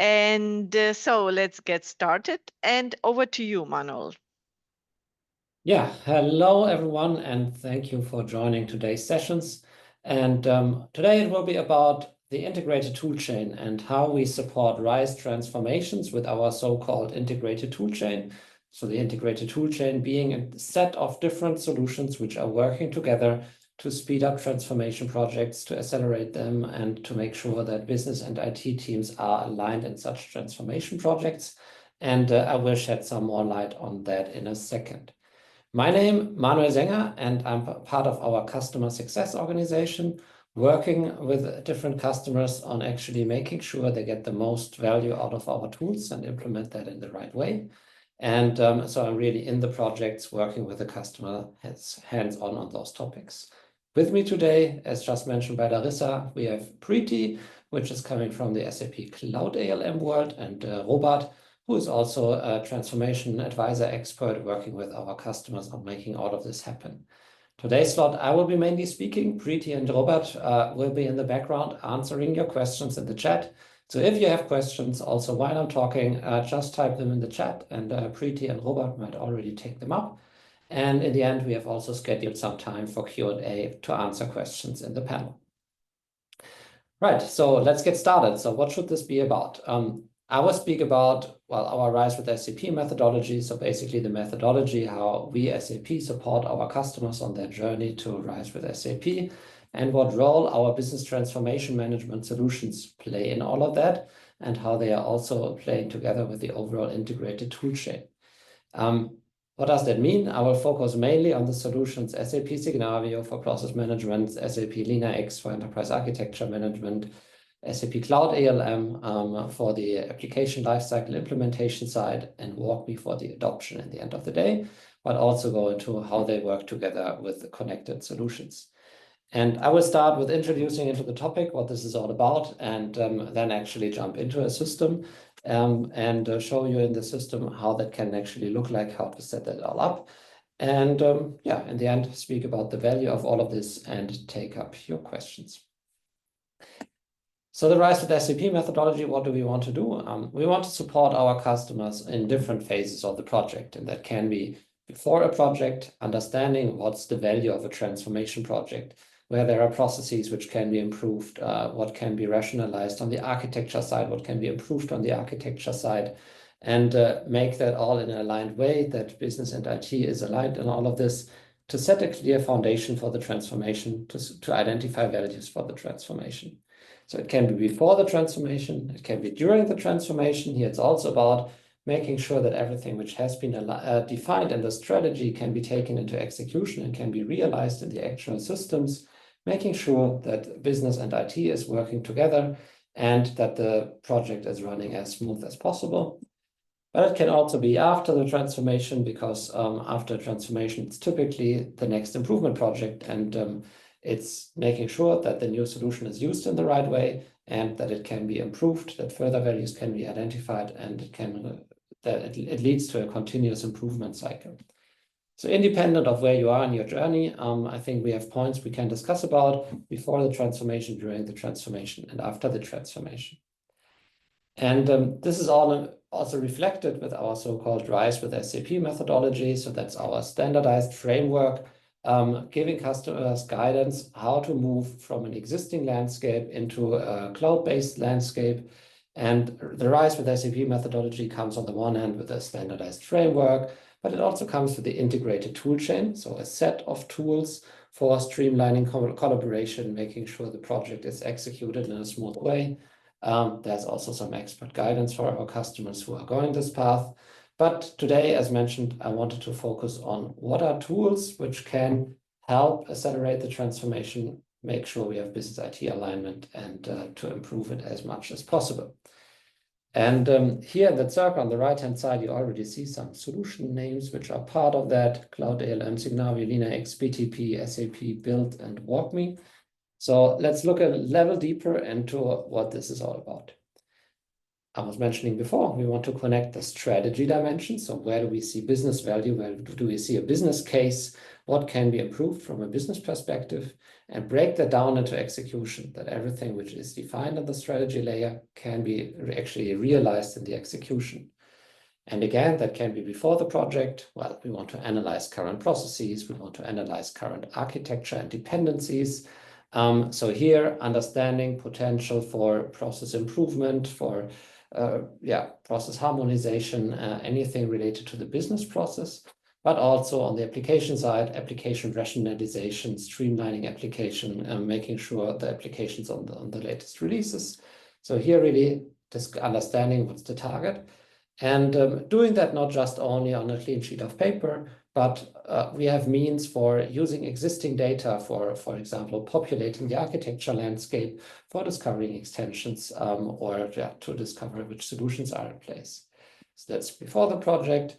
And so let's get started. And over to you, Manuel. Yeah, hello everyone, and thank you for joining today's sessions. And today it will be about the integrated toolchain and how we support RISE transformations with our so-called integrated toolchain. So the integrated toolchain being a set of different solutions which are working together to speed up transformation projects, to accelerate them, and to make sure that business and IT teams are aligned in such transformation projects. And I will shed some more light on that in a second. My name, Manuel Saenger, and I'm part of our customer success organization, working with different customers on actually making sure they get the most value out of our tools and implement that in the right way. And so I'm really in the projects working with the customer hands-on on those topics. With me today, as just mentioned by Larissa, we have Preeti, which is coming from the SAP Cloud ALM world, and Robert, who is also a transformation advisor expert working with our customers on making all of this happen. Today's slot, I will be mainly speaking. Preeti and Robert will be in the background answering your questions in the chat. So if you have questions also while I'm talking, just type them in the chat, and Preeti and Robert might already take them up. And in the end, we have also scheduled some time for Q&A to answer questions in the panel. Right, so let's get started. So what should this be about? I will speak about, well, our RISE with SAP methodology. So basically the methodology, how we SAP support our customers on their journey to RISE with SAP, and what role our business transformation management solutions play in all of that, and how they are also playing together with the overall integrated toolchain. What does that mean? I will focus mainly on the solutions SAP Signavio for process management, SAP LeanIX for enterprise architecture management, SAP Cloud ALM for the application lifecycle implementation side, and WalkMe for the adoption at the end of the day, but also go into how they work together with the connected solutions. And I will start with introducing into the topic what this is all about, and then actually jump into a system and show you in the system how that can actually look like, how to set that all up. And yeah, in the end, speak about the value of all of this and take up your questions. So the RISE with SAP methodology, what do we want to do? We want to support our customers in different phases of the project, and that can be before a project, understanding what's the value of a transformation project, where there are processes which can be improved, what can be rationalized on the architecture side, what can be improved on the architecture side, and make that all in an aligned way, that business and IT is aligned in all of this, to set a clear foundation for the transformation, to identify values for the transformation. So it can be before the transformation, it can be during the transformation. Here it's also about making sure that everything which has been defined in the strategy can be taken into execution and can be realized in the actual systems, making sure that business and IT is working together and that the project is running as smooth as possible. But it can also be after the transformation, because after transformation, it's typically the next improvement project, and it's making sure that the new solution is used in the right way and that it can be improved, that further values can be identified, and it leads to a continuous improvement cycle. So independent of where you are in your journey, I think we have points we can discuss about before the transformation, during the transformation, and after the transformation. And this is all also reflected with our so-called RISE with SAP methodology. So that's our standardized framework, giving customers guidance how to move from an existing landscape into a cloud-based landscape. And the RISE with SAP methodology comes on the one hand with a standardized framework, but it also comes with the integrated toolchain, so a set of tools for streamlining collaboration, making sure the project is executed in a smooth way. There's also some expert guidance for our customers who are going this path. But today, as mentioned, I wanted to focus on what are tools which can help accelerate the transformation, make sure we have business IT alignment, and to improve it as much as possible. And here in that circle on the right-hand side, you already see some solution names which are part of that: Cloud ALM, Signavio, LeanIX, BTP, SAP, Build, and WalkMe. So let's look a level deeper into what this is all about. I was mentioning before, we want to connect the strategy dimension. So where do we see business value? Where do we see a business case? What can be improved from a business perspective? And break that down into execution, that everything which is defined on the strategy layer can be actually realized in the execution. And again, that can be before the project. Well, we want to analyze current processes. We want to analyze current architecture and dependencies. So here, understanding potential for process improvement, for process harmonization, anything related to the business process, but also on the application side, application rationalization, streamlining application, making sure the applications on the latest releases. So here really just understanding what's the target. And doing that not just only on a clean sheet of paper, but we have means for using existing data for example, populating the architecture landscape, for discovering extensions, or to discover which solutions are in place. So that's before the project.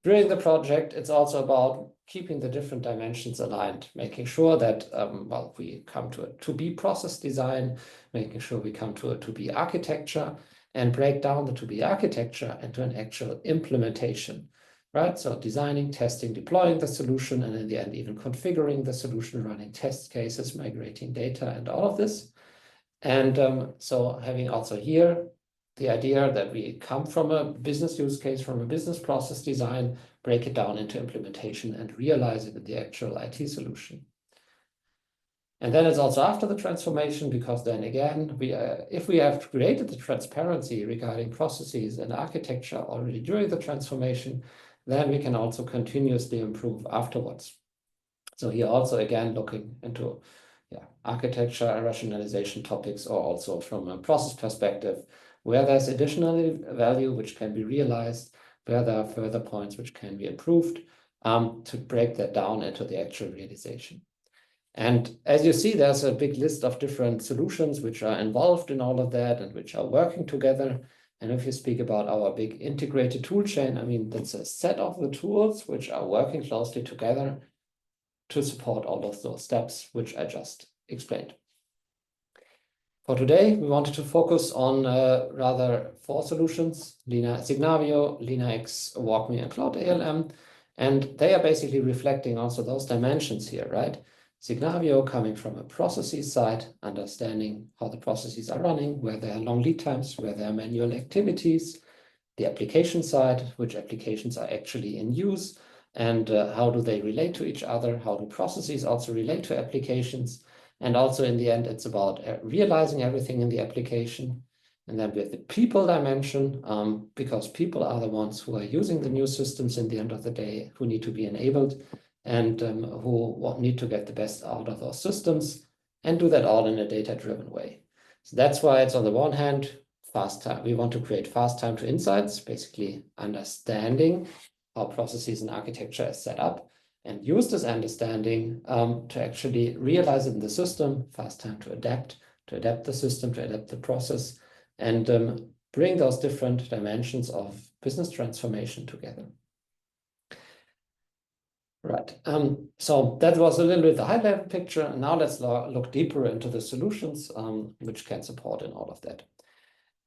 During the project, it's also about keeping the different dimensions aligned, making sure that we come to a to-be process design, making sure we come to a to-be architecture, and break down the to-be architecture into an actual implementation, right? So designing, testing, deploying the solution, and in the end, even configuring the solution, running test cases, migrating data, and all of this. And so having also here the idea that we come from a business use case, from a business process design, break it down into implementation and realize it in the actual IT solution. And then it's also after the transformation, because then again, if we have created the transparency regarding processes and architecture already during the transformation, then we can also continuously improve afterwards. So here also again looking into architecture and rationalization topics, or also from a process perspective, where there's additional value which can be realized, where there are further points which can be improved, to break that down into the actual realization. And as you see, there's a big list of different solutions which are involved in all of that and which are working together. And if you speak about our big integrated toolchain, I mean, that's a set of the tools which are working closely together to support all of those steps, which I just explained. For today, we wanted to focus on rather 4 solutions: Signavio, LeanIX, WalkMe, and Cloud ALM. And they are basically reflecting also those dimensions here, right? Signavio coming from a processes side, understanding how the processes are running, where there are long lead times, where there are manual activities. The application side, which applications are actually in use, and how do they relate to each other? How do processes also relate to applications? And also in the end, it's about realizing everything in the application. And then with the people dimension, because people are the ones who are using the new systems in the end of the day, who need to be enabled, and who need to get the best out of those systems, and do that all in a data-driven way. So that's why it's on the one hand, fast time. We want to create fast time to insights, basically understanding how processes and architecture is set up, and use this understanding to actually realize it in the system, fast time to adapt the system, to adapt the process, and bring those different dimensions of business transformation together. Right. So that was a little bit the high-level picture. And now let's look deeper into the solutions which can support in all of that.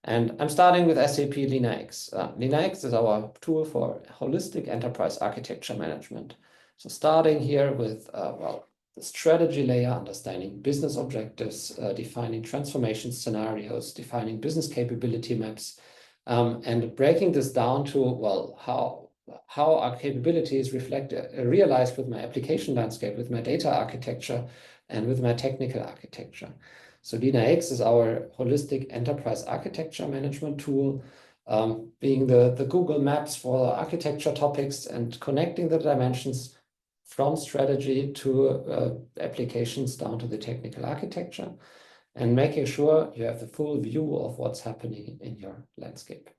And I'm starting with SAP LeanIX. LeanIX is our tool for holistic enterprise architecture management. So starting here with the strategy layer, understanding business objectives, defining transformation scenarios, defining business capability maps, and breaking this down to, how our capabilities realized with my application landscape, with my data architecture, and with my technical architecture. So LeanIX is our holistic enterprise architecture management tool, being the Google Maps for architecture topics and connecting the dimensions from strategy to applications down to the technical architecture, and making sure you have the full view of what's happening in your landscape.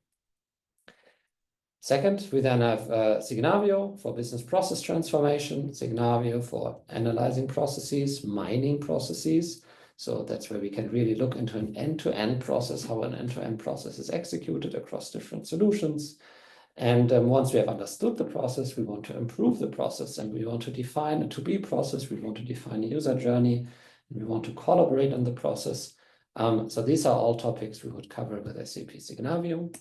Second, we then have Signavio for business process transformation, Signavio for analyzing processes, mining processes. So that's where we can really look into an end-to-end process, how an end-to-end process is executed across different solutions. And once we have understood the process, we want to improve the process, and we want to define a to-be process. We want to define a user journey, and we want to collaborate on the process. So these are all topics we would cover with SAP Signavio.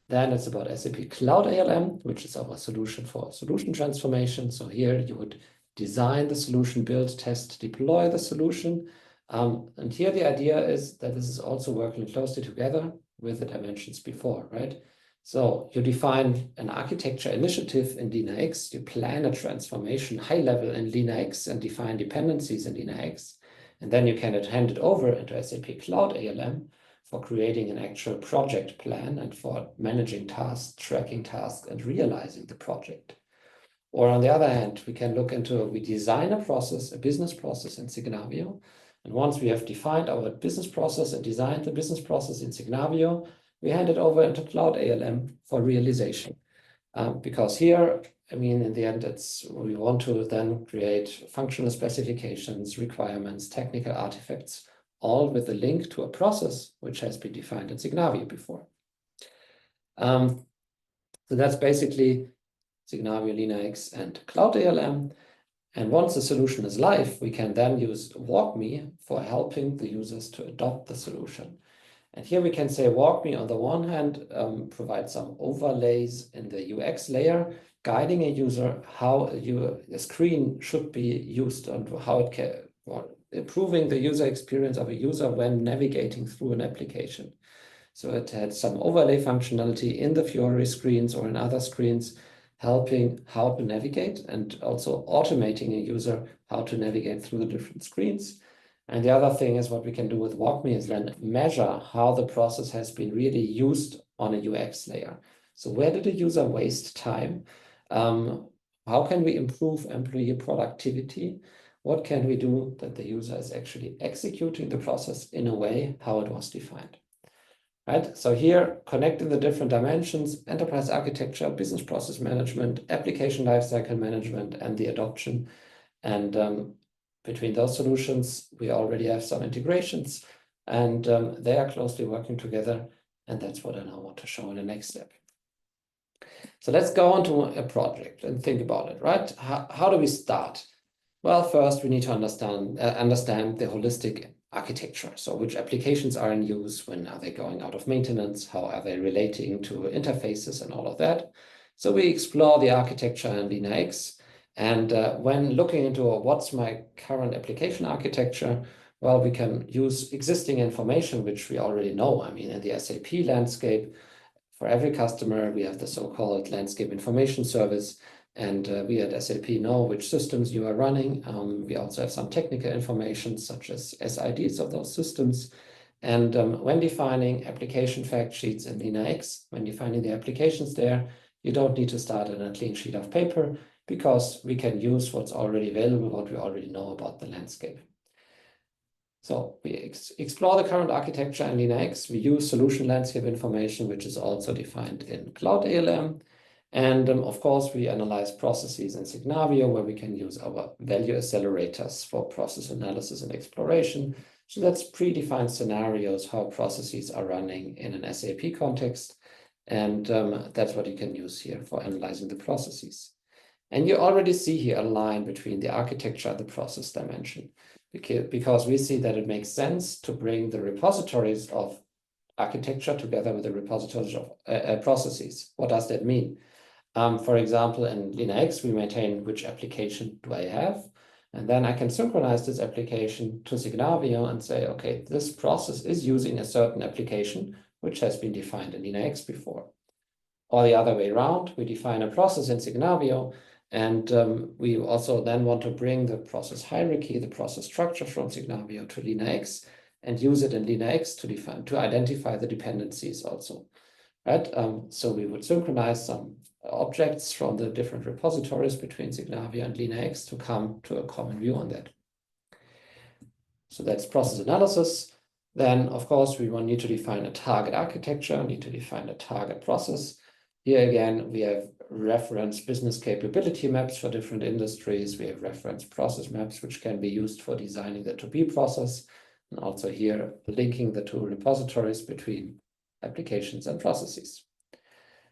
Then it's about SAP Cloud ALM, which is our solution for solution transformation. So here you would design the solution, build, test, deploy the solution. And here the idea is that this is also working closely together with the dimensions before, right? So you define an architecture initiative in LeanIX, you plan a transformation high level in LeanIX and define dependencies in LeanIX. And then you can hand it over into SAP Cloud ALM for creating an actual project plan and for managing tasks, tracking tasks, and realizing the project. Or on the other hand, we can look into, we design a process, a business process in Signavio. And once we have defined our business process and designed the business process in Signavio, we hand it over into Cloud ALM for realization. Because here, I mean, in the end, we want to then create functional specifications, requirements, technical artifacts, all with a link to a process which has been defined in Signavio before. So that's basically Signavio, LeanIX, and Cloud ALM. And once the solution is live, we can then use WalkMe for helping the users to adopt the solution. And here we can say WalkMe on the one hand provides some overlays in the UX layer, guiding a user how the screen should be used and how it can, or improving the user experience of a user when navigating through an application. So it had some overlay functionality in the Fiori screens or in other screens, helping how to navigate and also automating a user how to navigate through the different screens. And the other thing is what we can do with WalkMe is then measure how the process has been really used on a UX layer. So where did the user waste time? How can we improve employee productivity? What can we do that the user is actually executing the process in a way how it was defined? Right? So here, connecting the different dimensions, enterprise architecture, business process management, application lifecycle management, and the adoption. And between those solutions, we already have some integrations, and they are closely working together. And that's what I now want to show in the next step. So let's go on to a project and think about it, right? How do we start? Well, first, we need to understand the holistic architecture. So which applications are in use? When are they going out of maintenance? How are they relating to interfaces and all of that? So we explore the architecture in LeanIX. And when looking into what's my current application architecture, well, we can use existing information, which we already know. I mean, in the SAP landscape, for every customer, we have the so-called landscape information service. And we at SAP know which systems you are running. We also have some technical information, such as SIDs of those systems. And when defining application fact sheets in LeanIX, when defining the applications there, you don't need to start on a clean sheet of paper, because we can use what's already available, what we already know about the landscape. So we explore the current architecture in LeanIX. We use solution landscape information, which is also defined in Cloud ALM. And of course, we analyze processes in Signavio, where we can use our value accelerators for process analysis and exploration. So that's predefined scenarios, how processes are running in an SAP context. And that's what you can use here for analyzing the processes. And you already see here a line between the architecture and the process dimension, because we see that it makes sense to bring the repositories of architecture together with the repositories of processes. What does that mean? For example, in LeanIX, we maintain which application do I have, and then I can synchronize this application to Signavio and say, okay, this process is using a certain application which has been defined in LeanIX before. Or the other way around, we define a process in Signavio, and we also then want to bring the process hierarchy, the process structure from Signavio to LeanIX, and use it in LeanIX to identify the dependencies also. Right? So we would synchronize some objects from the different repositories between Signavio and LeanIX to come to a common view on that. So that's process analysis. Then, of course, we will need to define a target architecture, need to define a target process. Here again, we have reference business capability maps for different industries. We have reference process maps, which can be used for designing the to-be process. And also here, linking the two repositories between applications and processes.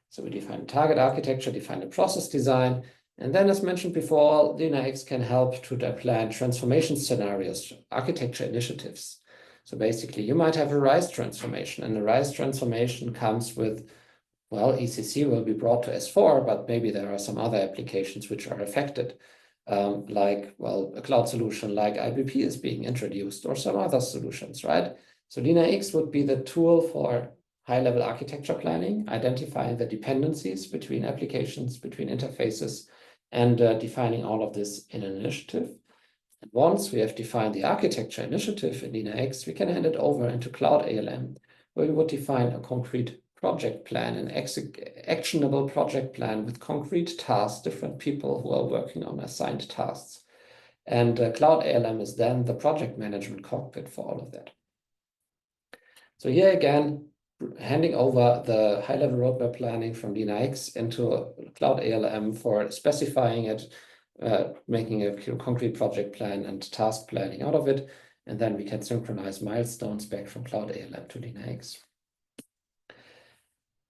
So we define target architecture, define the process design. And then, as mentioned before, LeanIX can help to plan transformation scenarios, architecture initiatives. So basically, you might have a RISE transformation, and the RISE transformation comes with, well, ECC will be brought to S4, but maybe there are some other applications which are affected, like, well, a cloud solution like IBP is being introduced or some other solutions, right? So LeanIX would be the tool for high-level architecture planning, identifying the dependencies between applications, between interfaces, and defining all of this in an initiative. And once we have defined the architecture initiative in LeanIX, we can hand it over into Cloud ALM, where we would define a concrete project plan, an actionable project plan with concrete tasks, different people who are working on assigned tasks. And Cloud ALM is then the project management cockpit for all of that. So here again, handing over the high-level roadmap planning from LeanIX into Cloud ALM for specifying it, making a concrete project plan and task planning out of it, and then we can synchronize milestones back from Cloud ALM to LeanIX.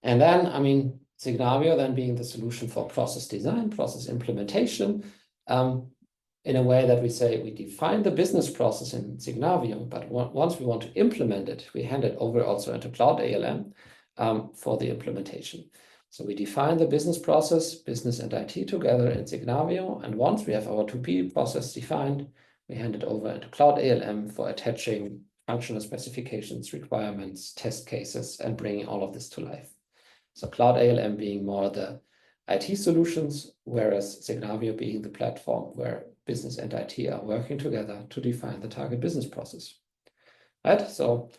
And then, I mean, Signavio then being the solution for process design, process implementation, in a way that we say we define the business process in Signavio, but once we want to implement it, we hand it over also into Cloud ALM for the implementation. So we define the business process, business and IT together in Signavio, and once we have our 2P process defined, we hand it over into Cloud ALM for attaching functional specifications, requirements, test cases, and bringing all of this to life. So Cloud ALM being more the IT solutions, whereas Signavio being the platform where business and IT are working together to define the target business process. Right? So,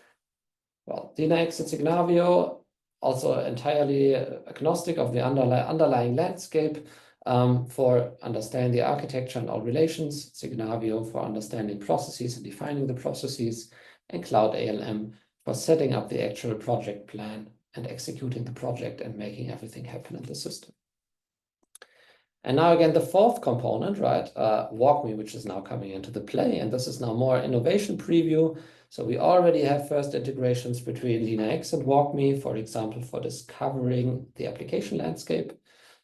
well, LeanIX and Signavio also entirely agnostic of the underlying landscape for understanding the architecture and all relations, Signavio for understanding processes and defining the processes, and Cloud ALM for setting up the actual project plan and executing the project and making everything happen in the system. And now again, the fourth component, right, WalkMe, which is now coming into the play, and this is now more innovation preview. So we already have first integrations between LeanIX and WalkMe, for example, for discovering the application landscape.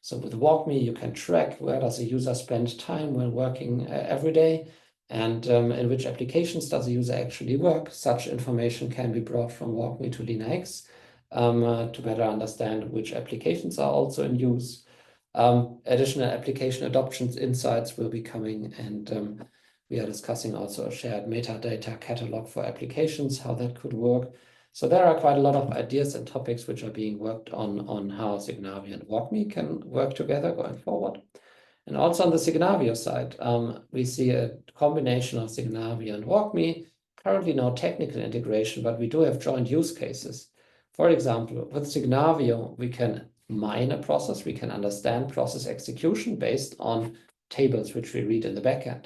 So with WalkMe, you can track where does a user spend time when working every day, and in which applications does a user actually work. Such information can be brought from WalkMe to LeanIX to better understand which applications are also in use. Additional application adoptions insights will be coming, and we are discussing also a shared metadata catalog for applications, how that could work. So there are quite a lot of ideas and topics which are being worked on how Signavio and WalkMe can work together going forward. And also on the Signavio side, we see a combination of Signavio and WalkMe. Currently no technical integration, but we do have joint use cases. For example, with Signavio, we can mine a process, we can understand process execution based on tables which we read in the backend.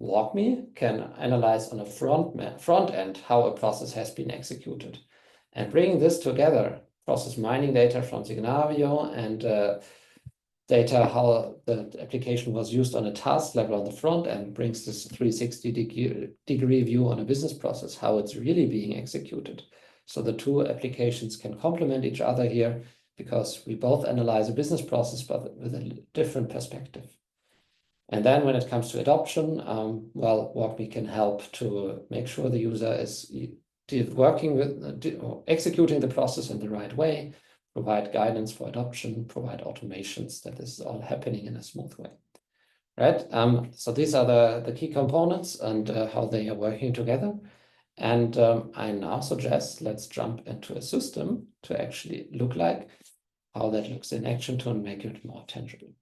WalkMe can analyze on a front end how a process has been executed. And bringing this together, process mining data from Signavio and data how the application was used on a task level on the front end, brings this 360-degree view on a business process, how it's really being executed. So the two applications can complement each other here, because we both analyze a business process, but with a different perspective. And then when it comes to adoption, well, WalkMe can help to make sure the user is working with or executing the process in the right way, provide guidance for adoption, provide automations, that this is all happening in a smooth way. Right? So these are the key components and how they are working together. And I now suggest let's jump into a system to actually look like how that looks in action to make it more tangible.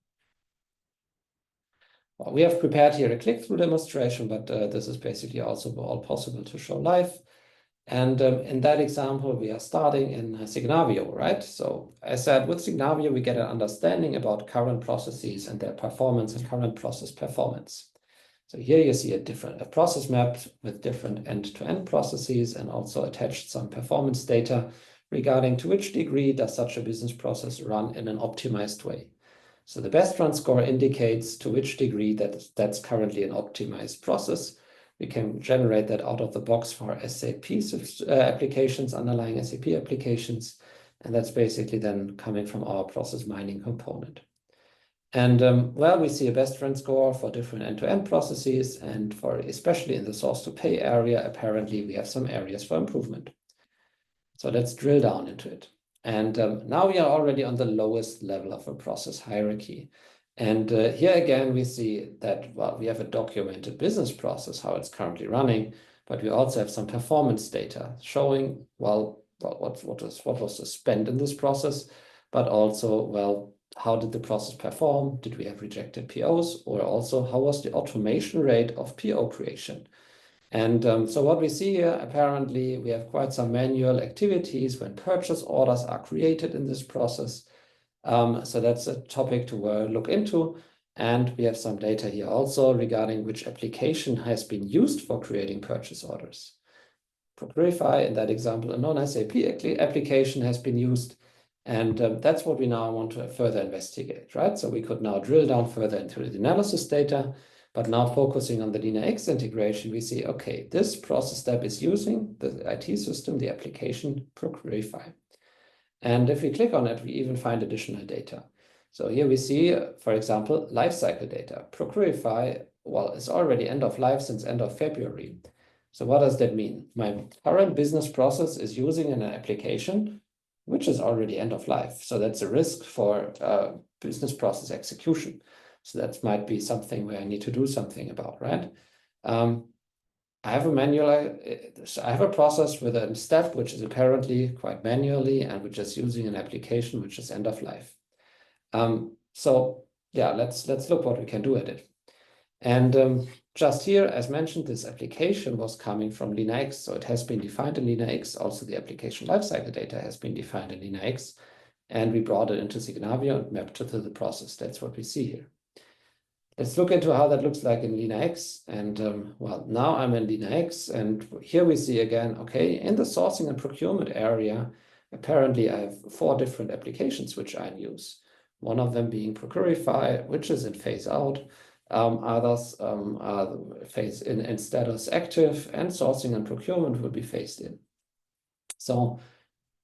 Well, we have prepared here a click-through demonstration, but this is basically also all possible to show live. And in that example, we are starting in Signavio, right? So as said, with Signavio, we get an understanding about current processes and their performance and current process performance. So here you see a process map with different end-to-end processes, and also attached some performance data regarding to which degree does such a business process run in an optimized way. So the best run score indicates to which degree that's currently an optimized process. We can generate that out of the box for SAP applications, underlying SAP applications, and that's basically then coming from our process mining component. And well, we see a best friend score for different end-to-end processes, and for especially in the source to pay area, apparently we have some areas for improvement. So let's drill down into it. And now we are already on the lowest level of a process hierarchy. And here again, we see that, well, we have a documented business process, how it's currently running, but we also have some performance data showing, well, what was the spend in this process, but also, well, how did the process perform? Did we have rejected POs? Or also, how was the automation rate of PO creation? And so what we see here, apparently, we have quite some manual activities when purchase orders are created in this process. So that's a topic to look into. And we have some data here also regarding which application has been used for creating purchase orders. Procurify, in that example, a non-SAP application has been used. And that's what we now want to further investigate, right? So we could now drill down further into the analysis data, but now focusing on the LeanIX integration, we see, okay, this process step is using the IT system, the application Procurify. And if we click on it, we even find additional data. So here we see, for example, lifecycle data. Procurify, well, is already end of life since end of February. So what does that mean? My current business process is using an application which is already end of life. So that's a risk for business process execution. So that might be something where I need to do something about, right? I have a manual, I have a process with a step which is apparently quite manually and which is using an application which is end of life. So yeah, let's look what we can do at it. And just here, as mentioned, this application was coming from LeanIX, so it has been defined in LeanIX. Also, the application lifecycle data has been defined in LeanIX, and we brought it into Signavio and mapped it to the process. That's what we see here. Let's look into how that looks like in LeanIX. And well, now I'm in LeanIX, and here we see again, okay, in the sourcing and procurement area, apparently I have 4 different applications which I use. One of them being Procurify, which is in phase out. Others are phased in status active, and sourcing and procurement will be phased in. So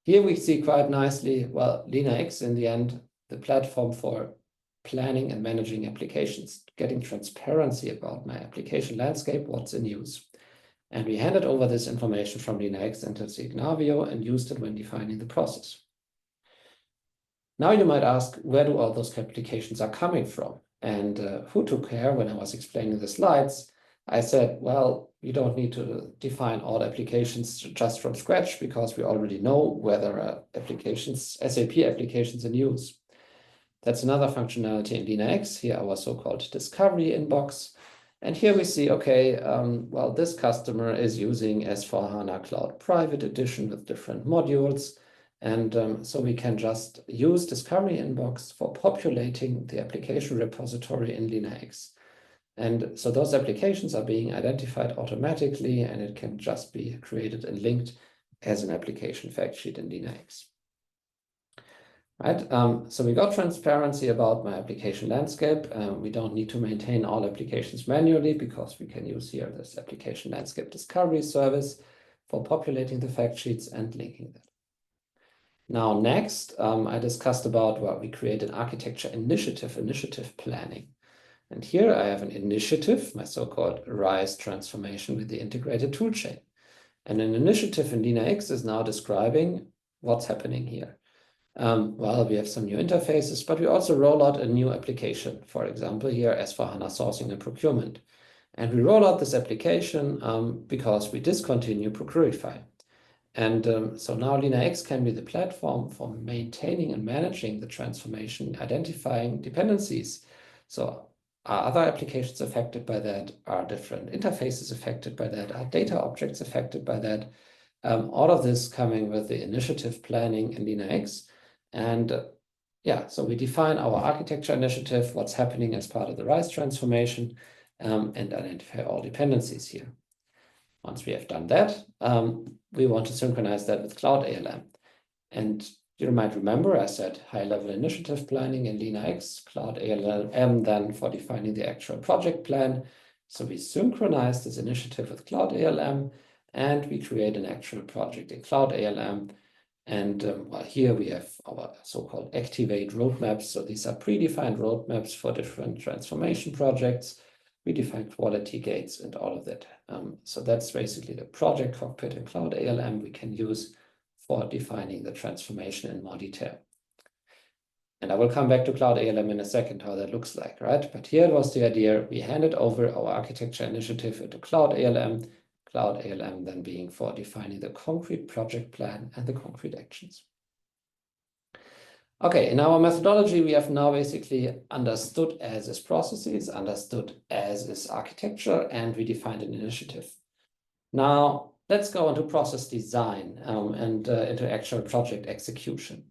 here we see quite nicely, well, LeanIX in the end, the platform for planning and managing applications, getting transparency about my application landscape, what's in use. And we handed over this information from LeanIX into Signavio and used it when defining the process. Now you might ask, where do all those applications are coming from? And who took care when I was explaining the slides? I said, well, you don't need to define all applications just from scratch because we already know where there are applications, SAP applications in use. That's another functionality in LeanIX, here our so-called discovery inbox. And here we see, okay, well, this customer is using S/4HANA Cloud Private Edition with different modules. And so we can just use discovery inbox for populating the application repository in LeanIX. And so those applications are being identified automatically, and it can just be created and linked as an application fact sheet in LeanIX. Right, so we got transparency about my application landscape. We don't need to maintain all applications manually because we can use here this application landscape discovery service for populating the fact sheets and linking them. Now, next, I discussed about what we create an architecture initiative planning. And here I have an initiative, my so-called RISE transformation with the integrated toolchain. And an initiative in LeanIX is now describing what's happening here. Well, we have some new interfaces, but we also roll out a new application. For example, here S/4HANA sourcing and procurement. And we roll out this application because we discontinue Procurify. And so now LeanIX can be the platform for maintaining and managing the transformation, identifying dependencies. So are other applications affected by that? Are different interfaces affected by that? Are data objects affected by that? All of this coming with the initiative planning in LeanIX. And yeah, so we define our architecture initiative, what's happening as part of the RISE transformation, and identify all dependencies here. Once we have done that, we want to synchronize that with Cloud ALM. And you might remember I said high-level initiative planning in LeanIX, Cloud ALM then for defining the actual project plan. So we synchronize this initiative with Cloud ALM, and we create an actual project in Cloud ALM. And well, here we have our so-called activate roadmaps. So these are predefined roadmaps for different transformation projects. We define quality gates and all of that. So that's basically the project cockpit in Cloud ALM we can use for defining the transformation in more detail. And I will come back to Cloud ALM in a second, how that looks like, right? But here was the idea. We handed over our architecture initiative into Cloud ALM then being for defining the concrete project plan and the concrete actions. Okay, in our methodology, we have now basically understood as is processes, understood as is architecture, and we defined an initiative. Now, let's go into process design and into actual project execution.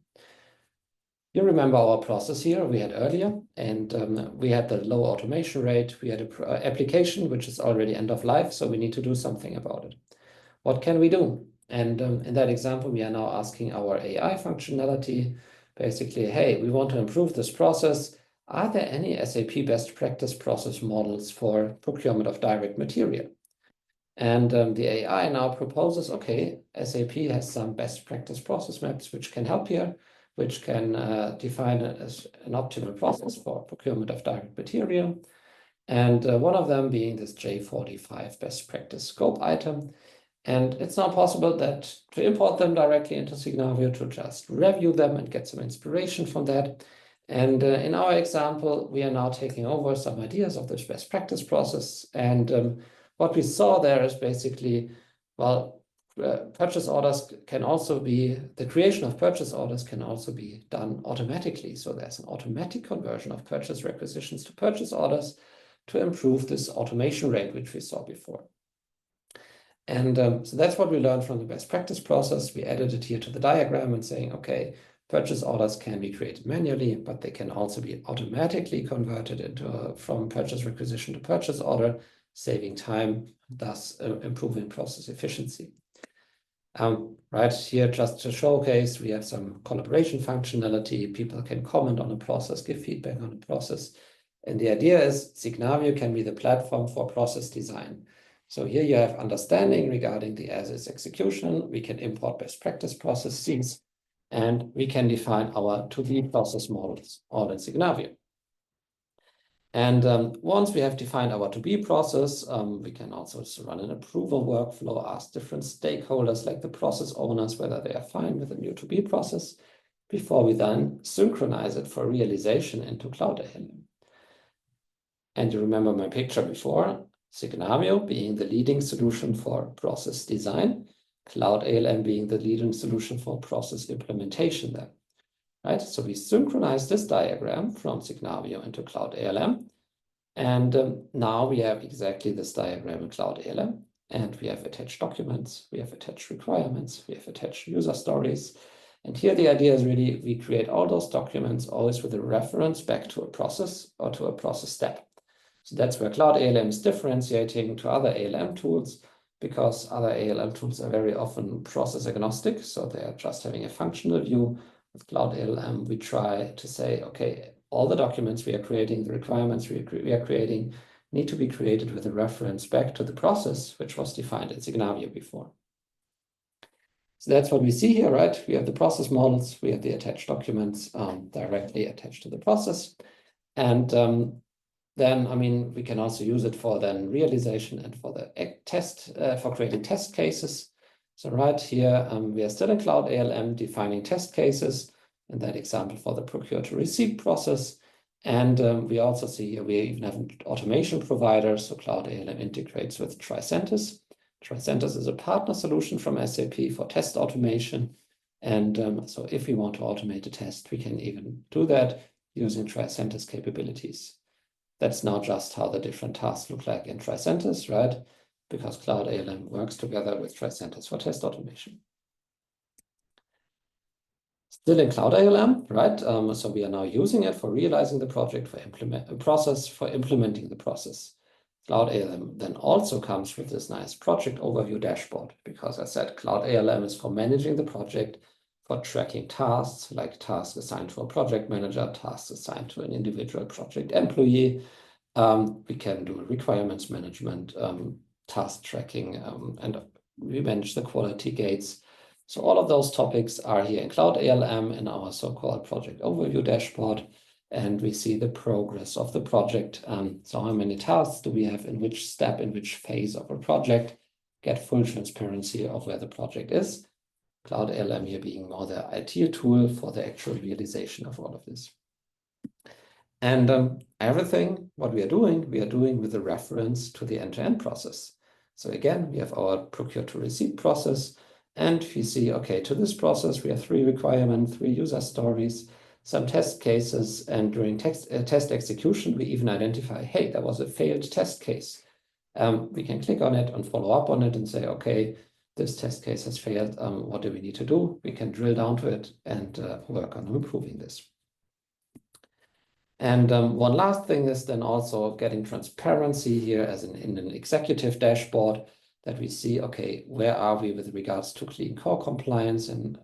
You remember our process here we had earlier, and we had the low automation rate. We had an application which is already end of life, so we need to do something about it. What can we do? And in that example, we are now asking our AI functionality, basically, hey, we want to improve this process. Are there any SAP best practice process models for procurement of direct material? And the AI now proposes, okay, SAP has some best practice process maps which can help here, which can define it as an optimal process for procurement of direct material. And one of them being this J45 best practice scope item. And it's now possible that to import them directly into Signavio, to just review them and get some inspiration from that. And in our example, we are now taking over some ideas of this best practice process. And what we saw there is basically, well, purchase orders can also be, the creation of purchase orders can also be done automatically. So there's an automatic conversion of purchase requisitions to purchase orders to improve this automation rate, which we saw before. And so that's what we learned from the best practice process. We added it here to the diagram and saying, okay, purchase orders can be created manually, but they can also be automatically converted into from purchase requisition to purchase order, saving time, thus improving process efficiency. Right here, just to showcase, we have some collaboration functionality. People can comment on a process, give feedback on a process. And the idea is Signavio can be the platform for process design. So here you have understanding regarding the as-is execution. We can import best practice processes, and we can define our to-be process models all in Signavio. And once we have defined our to-be process, we can also run an approval workflow, ask different stakeholders like the process owners whether they are fine with the new to-be process before we then synchronize it for realization into Cloud ALM. And you remember my picture before, Signavio being the leading solution for process design, Cloud ALM being the leading solution for process implementation then. Right? So we synchronize this diagram from Signavio into Cloud ALM. And now we have exactly this diagram in Cloud ALM. And we have attached documents, we have attached requirements, we have attached user stories. And here the idea is really we create all those documents always with a reference back to a process or to a process step. So that's where Cloud ALM is differentiating to other ALM tools, because other ALM tools are very often process agnostic. So they are just having a functional view. With Cloud ALM, we try to say, okay, all the documents we are creating, the requirements we are creating need to be created with a reference back to the process, which was defined in Signavio before. So that's what we see here, right? We have the process models, we have the attached documents directly attached to the process. And then, I mean, we can also use it for then realization and for the test, for creating test cases. So right here, we are still in Cloud ALM defining test cases, in that example for the procure to receipt process. And we also see here, we even have an automation provider. So Cloud ALM integrates with Tricentis. Tricentis is a partner solution from SAP for test automation. And so if we want to automate a test, we can even do that using Tricentis capabilities. That's now just how the different tasks look like in Tricentis, right? Because Cloud ALM works together with Tricentis for test automation. Still in Cloud ALM, right? So we are now using it for realizing the project, for implementing the process. Cloud ALM then also comes with this nice project overview dashboard, because I said Cloud ALM is for managing the project, for tracking tasks, like tasks assigned to a project manager, tasks assigned to an individual project employee. We can do requirements management, task tracking, and we manage the quality gates. So all of those topics are here in Cloud ALM in our so-called project overview dashboard. And we see the progress of the project. So how many tasks do we have in which step, in which phase of a project, get full transparency of where the project is. Cloud ALM here being more the IT tool for the actual realization of all of this. And everything, what we are doing with a reference to the end-to-end process. So again, we have our procure to receipt process, and we see, okay, to this process, we have 3 requirements, 3 user stories, some test cases, and during test execution, we even identify, hey, that was a failed test case. We can click on it and follow up on it and say, okay, this test case has failed. What do we need to do? We can drill down to it and work on improving this. And one last thing is then also getting transparency here as in an executive dashboard that we see, okay, where are we with regards to clean core compliance and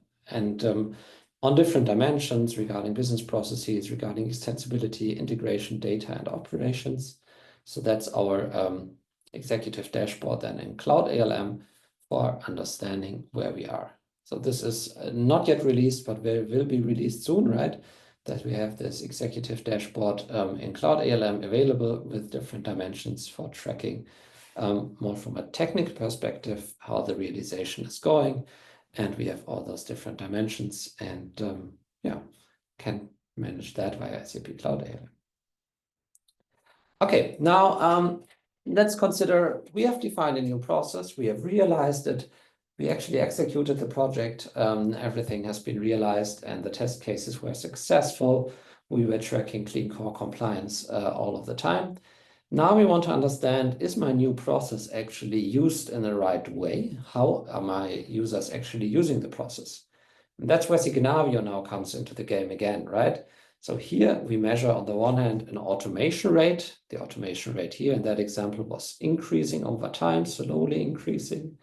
on different dimensions regarding business processes, regarding extensibility, integration, data, and operations. So that's our executive dashboard then in Cloud ALM for understanding where we are. So this is not yet released, but will be released soon, right? That we have this executive dashboard in Cloud ALM available with different dimensions for tracking more from a technical perspective, how the realization is going. And we have all those different dimensions and yeah, can manage that via SAP Cloud ALM. Okay, now let's consider, we have defined a new process. We have realized it. We actually executed the project. Everything has been realized and the test cases were successful. We were tracking clean core compliance all of the time. Now we want to understand, is my new process actually used in the right way? How are my users actually using the process? And that's where Signavio now comes into the game again, right? So here we measure on the one hand an automation rate. The automation rate here in that example was increasing over time, slowly increasing.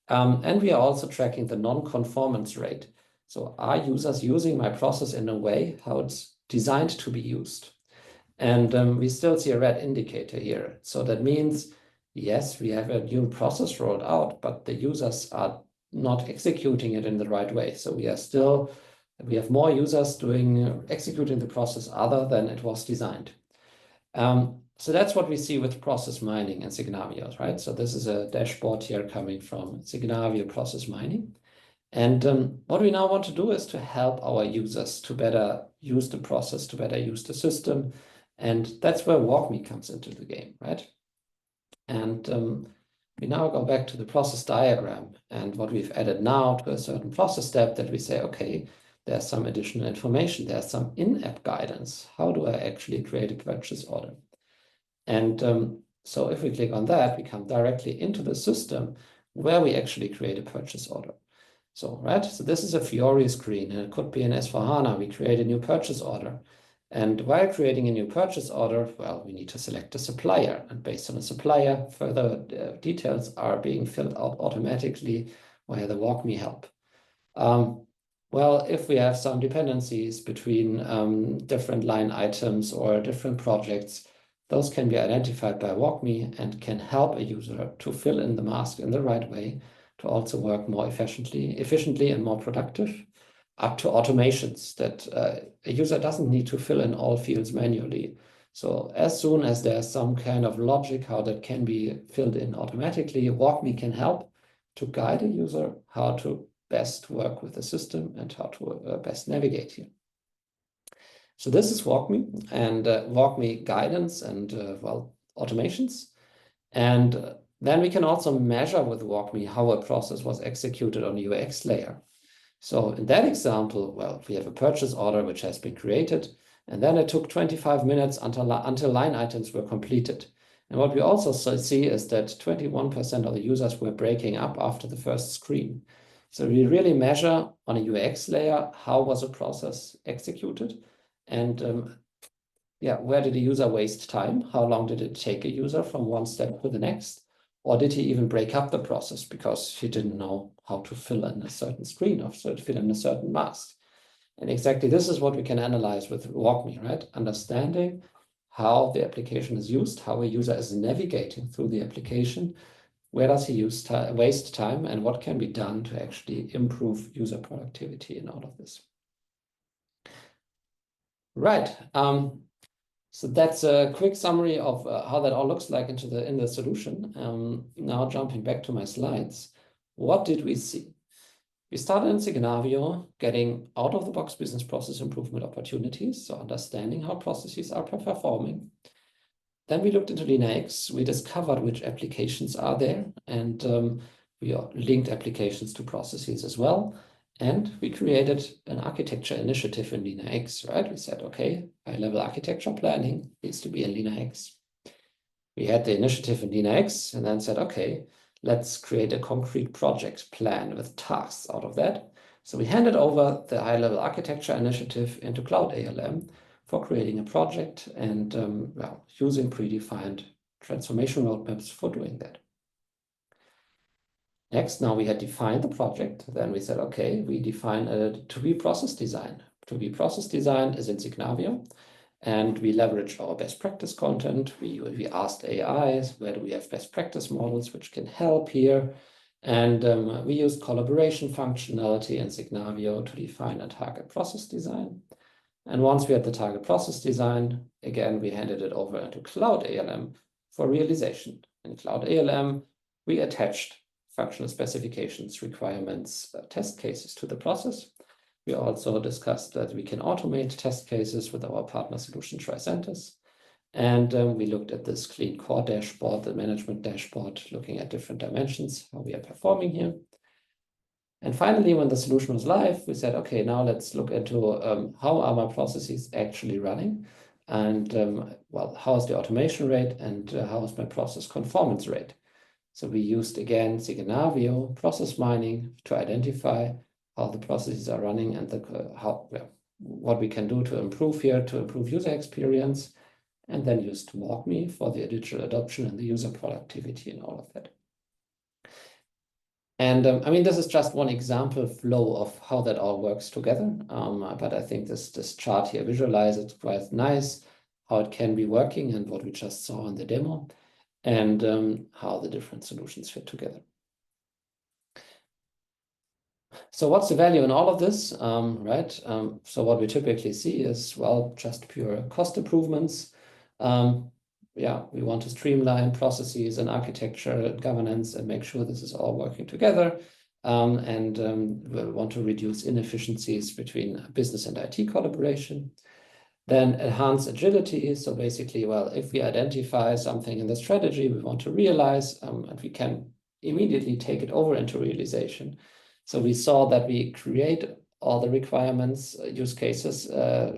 And we are also tracking the non-conformance rate. So are users using my process in a way how it's designed to be used? And we still see a red indicator here. So that means, yes, we have a new process rolled out, but the users are not executing it in the right way. So we have more users executing the process other than it was designed. So that's what we see with process mining and Signavio, right? So this is a dashboard here coming from Signavio process mining. And what we now want to do is to help our users to better use the process, to better use the system. And that's where WalkMe comes into the game, right? And we now go back to the process diagram and what we've added now to a certain process step that we say, okay, there's some additional information. There's some in-app guidance. How do I actually create a purchase order? And so if we click on that, we come directly into the system where we actually create a purchase order. So, right, so this is a Fiori screen, and it could be an S4HANA. We create a new purchase order. And while creating a new purchase order, well, we need to select a supplier. And based on a supplier, further details are being filled out automatically via the WalkMe help. Well, if we have some dependencies between different line items or different projects, those can be identified by WalkMe and can help a user to fill in the mask in the right way to also work more efficiently and more productive, up to automations that a user doesn't need to fill in all fields manually. So as soon as there's some kind of logic how that can be filled in automatically, WalkMe can help to guide a user how to best work with the system and how to best navigate here. So this is WalkMe and WalkMe guidance and well, automations. And then we can also measure with WalkMe how a process was executed on the UX layer. So in that example, well, we have a purchase order which has been created, and then it took 25 minutes until line items were completed. And what we also see is that 21% of the users were breaking up after the first screen. So we really measure on a UX layer, how was a process executed? And yeah, where did the user waste time? How long did it take a user from one step to the next? Or did he even break up the process because he didn't know how to fill in a certain screen or fill in a certain mask? And exactly this is what we can analyze with WalkMe, right? Understanding how the application is used, how a user is navigating through the application, where does he waste time, and what can be done to actually improve user productivity in all of this. Right. So that's a quick summary of how that all looks like in the solution. Now jumping back to my slides, what did we see? We started in Signavio, getting out-of-the-box business process improvement opportunities, so understanding how processes are performing. Then we looked into LeanIX. We discovered which applications are there, and we linked applications to processes as well. And we created an architecture initiative in LeanIX, right? We said, okay, high-level architecture planning needs to be in LeanIX. We had the initiative in LeanIX and then said, okay, let's create a concrete project plan with tasks out of that. So we handed over the high-level architecture initiative into Cloud ALM for creating a project and using predefined transformation roadmaps for doing that. Next, now we had defined the project. Then we said, okay, we define a to-be process design. To-be process design is in Signavio, and we leverage our best practice content. We asked AIs, where do we have best practice models which can help here? And we used collaboration functionality in Signavio to define a target process design. And once we had the target process design, again, we handed it over into Cloud ALM for realization. In Cloud ALM, we attached functional specifications, requirements, test cases to the process. We also discussed that we can automate test cases with our partner solution Tricentis. And we looked at this clean core dashboard, the management dashboard, looking at different dimensions, how we are performing here. And finally, when the solution was live, we said, okay, now let's look into how are my processes actually running? And how is the automation rate, and how is my process conformance rate? So we used, again, Signavio process mining to identify how the processes are running and what we can do to improve here, to improve user experience, and then used WalkMe for the digital adoption and the user productivity and all of that. And I mean, this is just one example flow of how that all works together. But I think this chart here visualizes it quite nice, how it can be working and what we just saw in the demo, and how the different solutions fit together. So what's the value in all of this, right? So what we typically see is, well, just pure cost improvements. We want to streamline processes and architecture and governance and make sure this is all working together. We want to reduce inefficiencies between business and IT collaboration. Then enhance agility. So basically, well, if we identify something in the strategy we want to realize, and we can immediately take it over into realization. So we saw that we create all the requirements, use cases,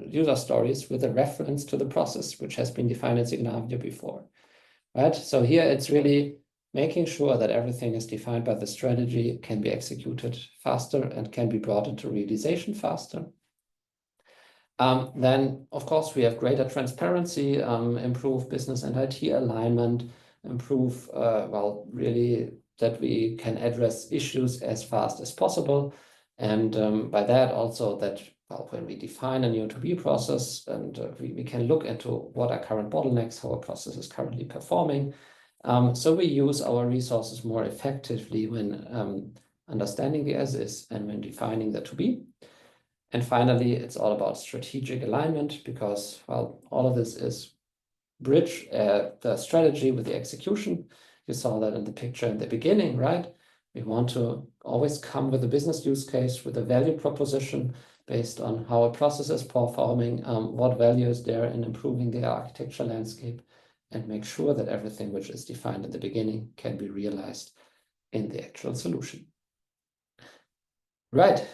user stories with a reference to the process, which has been defined in Signavio before, right? So here it's really making sure that everything is defined by the strategy, can be executed faster, and can be brought into realization faster. Then, of course, we have greater transparency, improve business and IT alignment, improve, really that we can address issues as fast as possible. And by that also that, when we define a new to-be process, and we can look into what are current bottlenecks, how a process is currently performing. So we use our resources more effectively when understanding the as-is and when defining the to-be. And finally, it's all about strategic alignment because, all of this is bridge the strategy with the execution. You saw that in the picture in the beginning, right? We want to always come with a business use case, with a value proposition based on how a process is performing, what value is there in improving the architecture landscape, and make sure that everything which is defined in the beginning can be realized in the actual solution. Right.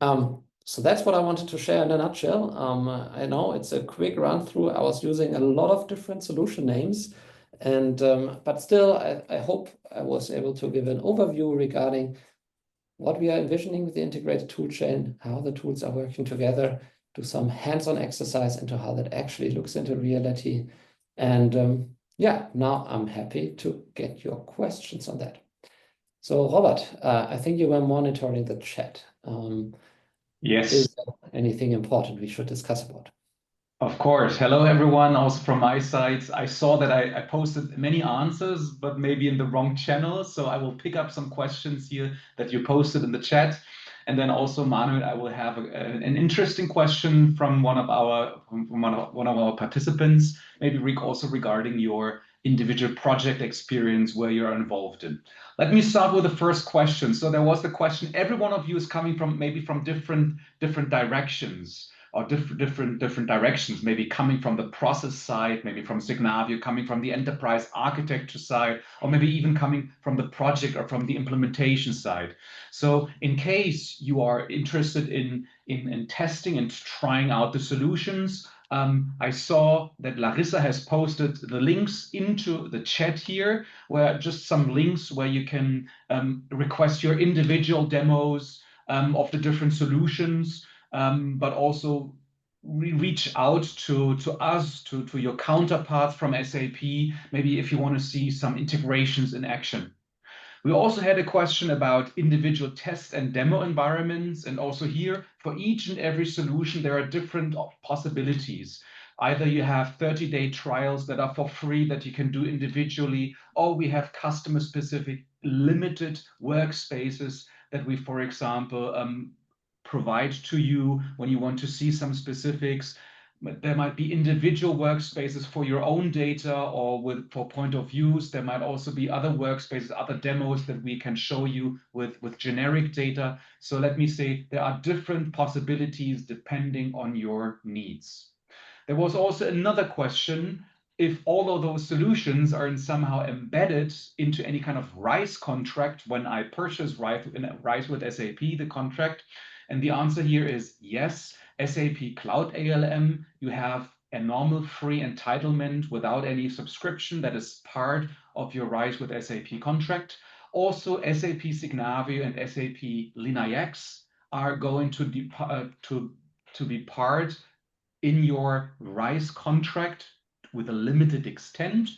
So that's what I wanted to share in a nutshell. I know it's a quick run through. I was using a lot of different solution names, but still, I hope I was able to give an overview regarding what we are envisioning with the integrated toolchain, how the tools are working together, do some hands-on exercise into how that actually looks into reality. And now I'm happy to get your questions on that. So Robert, I think you were monitoring the chat. Yes. Is there anything important we should discuss about? Of course. Hello, everyone. Also from my side, I saw that I posted many answers, but maybe in the wrong channel. So I will pick up some questions here that you posted in the chat. And then also, Manuel, I will have an interesting question from one of our participants, maybe also regarding your individual project experience where you're involved in. Let me start with the first question. So there was the question, every one of you is coming from maybe from different directions, or different directions, maybe coming from the process side, maybe from Signavio, coming from the enterprise architecture side, or maybe even coming from the project or from the implementation side. So in case you are interested in testing and trying out the solutions, I saw that Larissa has posted the links into the chat here, where just some links where you can request your individual demos of the different solutions, but also reach out to us, to your counterparts from SAP, maybe if you want to see some integrations in action. We also had a question about individual test and demo environments. And also here, for each and every solution, there are different possibilities. Either you have 30-day trials that are for free that you can do individually, or we have customer-specific limited workspaces that we, for example, provide to you when you want to see some specifics. There might be individual workspaces for your own data or for point of views. There might also be other workspaces, other demos that we can show you with generic data. So let me say there are different possibilities depending on your needs. There was also another question, if all of those solutions are somehow embedded into any kind of RISE contract when I purchase RISE with SAP, the contract. And the answer here is yes. SAP Cloud ALM, you have a normal free entitlement without any subscription that is part of your RISE with SAP contract. Also, SAP Signavio and SAP LeanIX are going to be part in your RISE contract with a limited extent.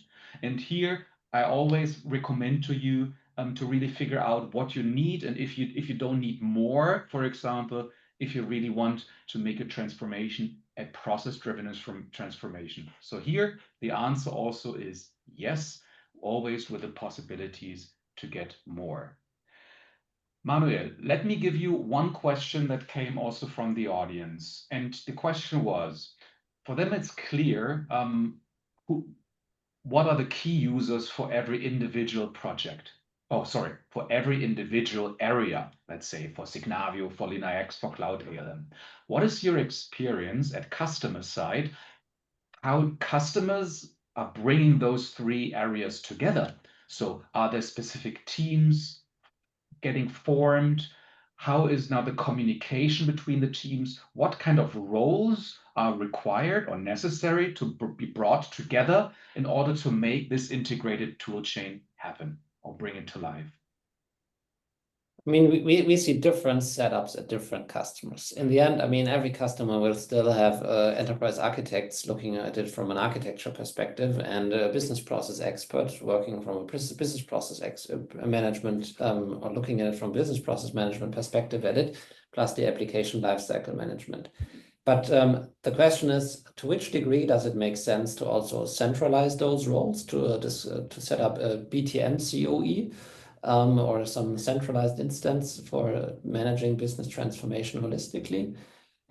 And here I always recommend to you to really figure out what you need, and if you don't need more, for example, if you really want to make a transformation, a process-driven transformation. So here the answer also is yes, always with the possibilities to get more. Manuel, let me give you one question that came also from the audience. And the question was, for them it's clear what are the key users for every individual project? Oh, sorry, for every individual area, let's say for Signavio, for LeanIX, for Cloud ALM. What is your experience at customer side? How customers are bringing those three areas together? So are there specific teams getting formed? How is now the communication between the teams? What kind of roles are required or necessary to be brought together in order to make this integrated tool chain happen or bring it to life? I mean, we see different setups at different customers. In the end, I mean, every customer will still have enterprise architects looking at it from an architecture perspective, and a business process expert working from a business process management, or looking at it from business process management perspective at it, plus the application lifecycle management. But the question is, to which degree does it make sense to also centralize those roles, to set up a BTM COE, or some centralized instance for managing business transformation holistically?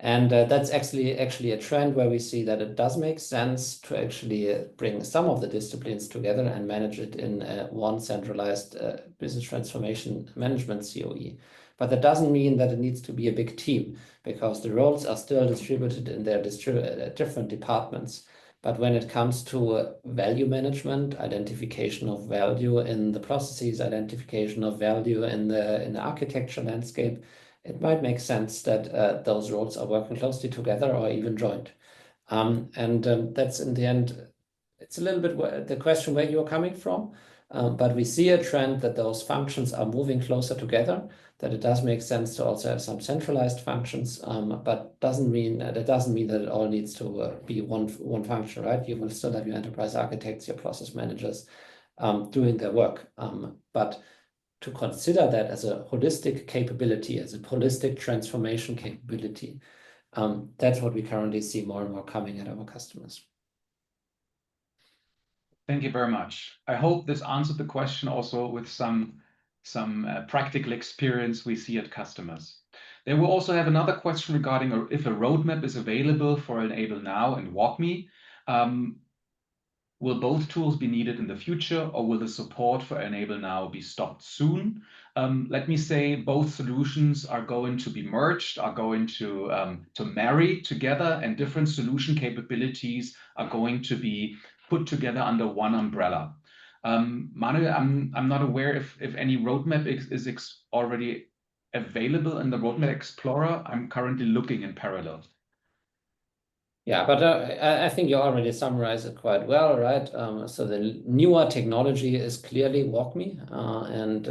And that's actually a trend where we see that it does make sense to actually bring some of the disciplines together and manage it in one centralized business transformation management COE. But that doesn't mean that it needs to be a big team, because the roles are still distributed in their different departments. But when it comes to value management, identification of value in the processes, identification of value in the architecture landscape, it might make sense that those roles are working closely together or even joined. That's in the end, it's a little bit the question where you're coming from. But we see a trend that those functions are moving closer together, that it does make sense to also have some centralized functions, but doesn't mean that it all needs to be one function, right? You will still have your enterprise architects, your process managers doing their work. But to consider that as a holistic capability, as a holistic transformation capability, That's what we currently see more and more coming at our customers. Thank you very much. I hope this answered the question also with some practical experience we see at customers. They will also have another question regarding if a roadmap is available for Enable Now and WalkMe. Will both tools be needed in the future, or will the support for Enable Now be stopped soon? Let me say both solutions are going to be merged, are going to marry together, and different solution capabilities are going to be put together under one umbrella. Manuel, I'm not aware if any roadmap is already available in the Roadmap Explorer. I'm currently looking in parallel. Yeah, but I think you already summarized it quite well, right? So the newer technology is clearly WalkMe, and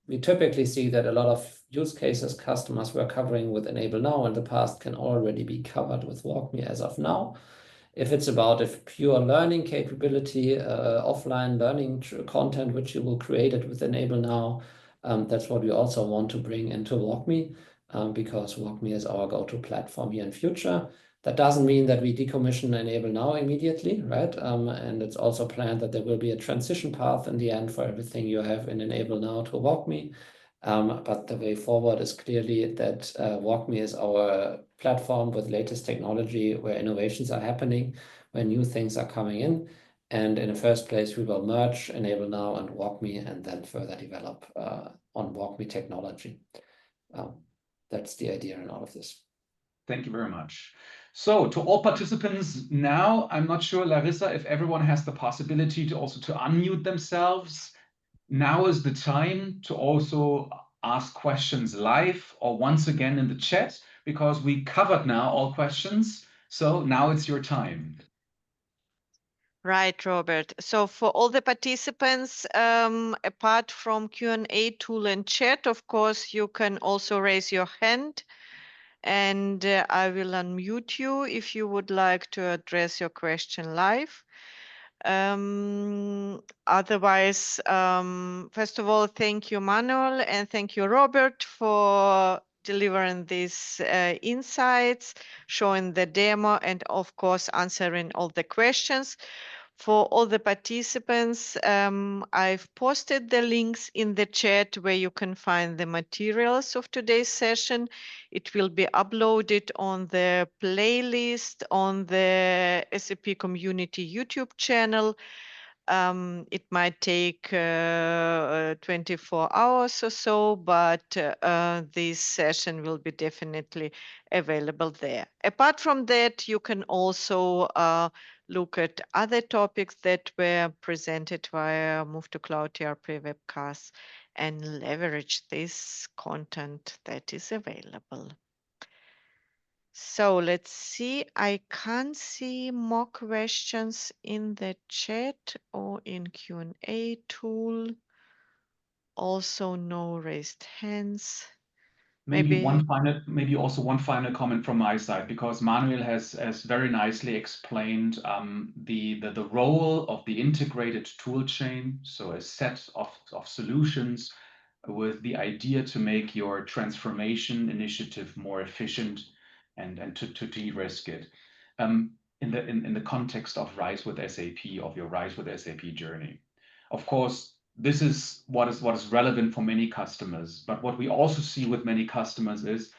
we typically see that a lot of use cases customers were covering with Enable Now in the past can already be covered with WalkMe as of now. If it's about a pure learning capability, offline learning content, which you will create it with Enable Now, that's what we also want to bring into WalkMe, because WalkMe is our go-to platform here in future. That doesn't mean that we decommission Enable Now immediately, right? And it's also planned that there will be a transition path in the end for everything you have in Enable Now to WalkMe. But the way forward is clearly that WalkMe is our platform with latest technology where innovations are happening, where new things are coming in. And in the first place, we will merge Enable Now and WalkMe and then further develop on WalkMe technology. That's the idea in all of this. Thank you very much. So to all participants now, I'm not sure, Larissa, if everyone has the possibility to also to unmute themselves. Now is the time to also ask questions live or once again in the chat, because we covered now all questions. So now it's your time. Right, Robert. So for all the participants, apart from Q&A tool and chat, of course, you can also raise your hand. And I will unmute you if you would like to address your question live. Otherwise, first of all, thank you, Manuel, and thank you, Robert, for delivering these insights, showing the demo, and of course, answering all the questions. For all the participants, I've posted the links in the chat where you can find the materials of today's session. It will be uploaded on the playlist on the SAP Community YouTube channel. It might take 24 hours or so, but this session will be definitely available there. Apart from that, you can also look at other topics that were presented via Move to Cloud ERP webcast and leverage this content that is available. So let's see, I can't see more questions in the chat or in Q&A tool. Also no raised hands. Maybe also one final comment from my side, because Manuel has very nicely explained the role of the integrated toolchain, so a set of solutions with the idea to make your transformation initiative more efficient and to de-risk it in the context of Rise with SAP, of your Rise with SAP journey. Of course, this is what is relevant for many customers. But what we also see with many customers is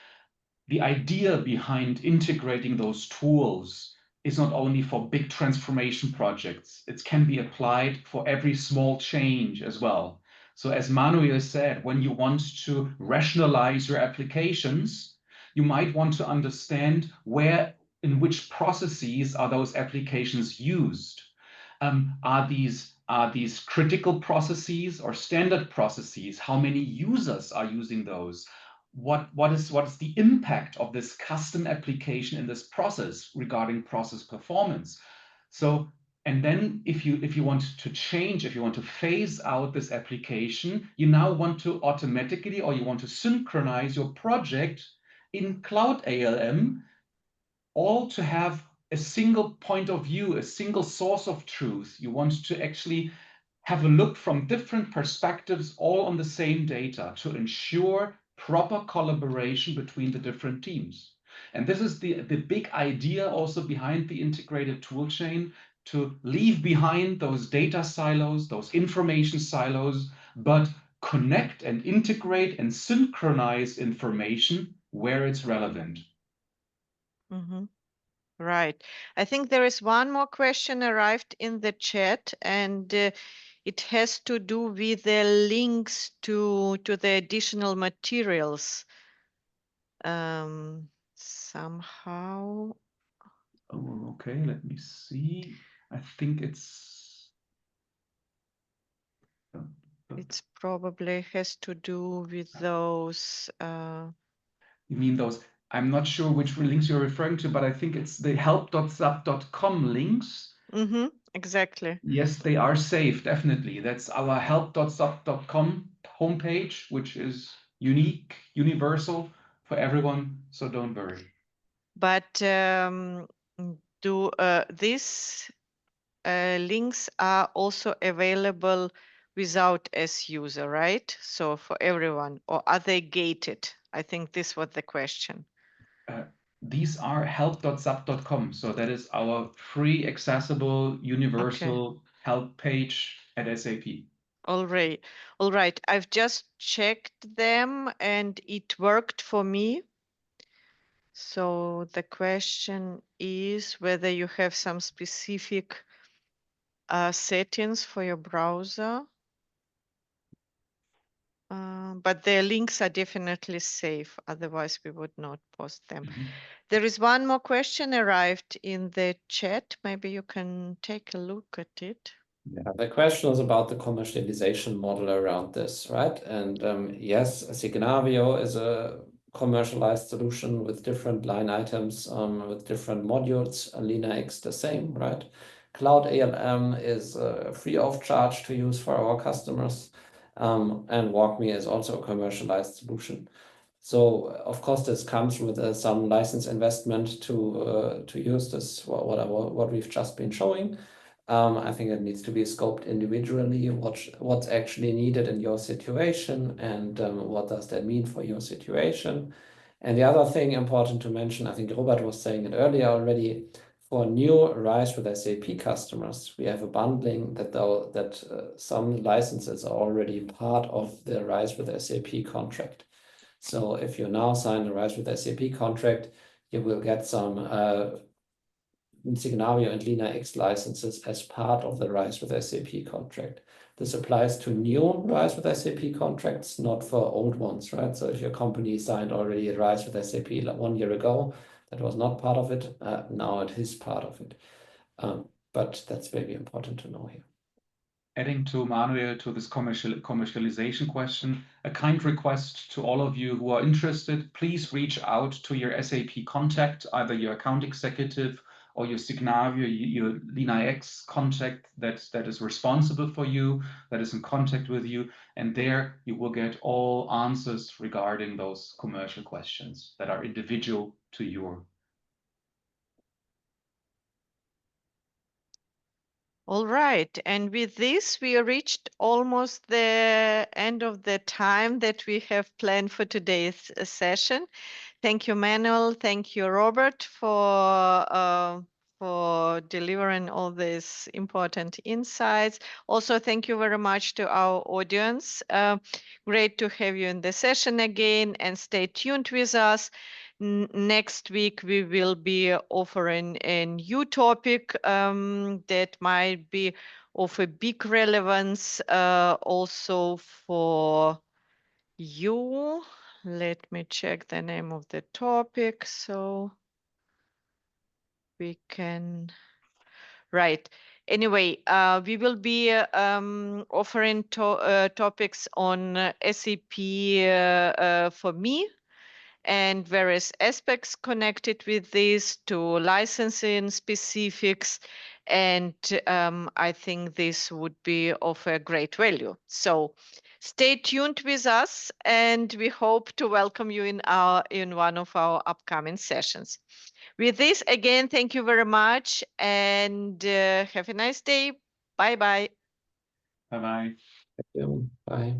the idea behind integrating those tools is not only for big transformation projects. It can be applied for every small change as well. So as Manuel said, when you want to rationalize your applications, you might want to understand in which processes are those applications used. Are these critical processes or standard processes? How many users are using those? What is the impact of this custom application in this process regarding process performance? So, and then if you want to change, if you want to phase out this application, you now want to automatically, or you want to synchronize your project in Cloud ALM, all to have a single point of view, a single source of truth. You want to actually have a look from different perspectives, all on the same data, to ensure proper collaboration between the different teams. And this is the big idea also behind the integrated toolchain, to leave behind those data silos, those information silos, but connect and integrate and synchronize information where it's relevant. Mm-hmm. Right. I think there is one more question arrived in the chat, and it has to do with the links to the additional materials. Somehow. Oh, okay, let me see. I think it's It's probably has to do with those. You mean those? I'm not sure which links you're referring to, but I think it's the help.sap.com links. Mm-hmm, exactly. Yes, they are safe, definitely. That's our help.sap.com homepage, which is unique, universal for everyone, so don't worry. But these links are also available without S-user, right? So for everyone, or are they gated? I think this was the question. These are help.sap.com. So that is our free, accessible, universal help page at SAP. All right. All right. I've just checked them and it worked for me. So the question is whether you have some specific settings for your browser. But their links are definitely safe. Otherwise, we would not post them. There is one more question arrived in the chat. Maybe you can take a look at it. Yeah, the question is about the commercialization model around this, right? And yes, Signavio is a commercialized solution with different line items, with different modules. LeanIX the same, right? Cloud ERP is free of charge to use for our customers, and WalkMe is also a commercialized solution. So of course, this comes with some license investment to use this. What we've just been showing. I think it needs to be scoped individually, what's actually needed in your situation, and what does that mean for your situation. And the other thing important to mention, I think Robert was saying it earlier already, for new RISE with SAP customers, we have a bundling that some licenses are already part of the RISE with SAP contract. So if you now sign a RISE with SAP contract, you will get some Signavio and LeanIX licenses as part of the RISE with SAP contract. This applies to new RISE with SAP contracts, not for old ones, right? So if your company signed already a RISE with SAP 1 year ago, that was not part of it. Now it is part of it. But that's very important to know here. Adding to Manuel to this commercialization question, a kind request to all of you who are interested, please reach out to your SAP contact, either your account executive or your Signavio, your LeanIX contact that is responsible for you, that is in contact with you, and there you will get all answers regarding those commercial questions that are individual to your. All right. And with this, we reached almost the end of the time that we have planned for today's session. Thank you, Manuel. Thank you, Robert, for delivering all these important insights. Also, thank you very much to our audience. Great to have you in the session again, and stay tuned with us. Next week, we will be offering a new topic that might be of a big relevance also for you. Let me check the name of the topic so we can. Right. Anyway, we will be offering topics on SAP for me, and various aspects connected with this, to licensing specifics. And I think this would be of a great value. So stay tuned with us, and we hope to welcome you in one of our upcoming sessions. With this, again, thank you very much, and have a nice day. Bye-bye. Bye-bye. Thank you. Bye.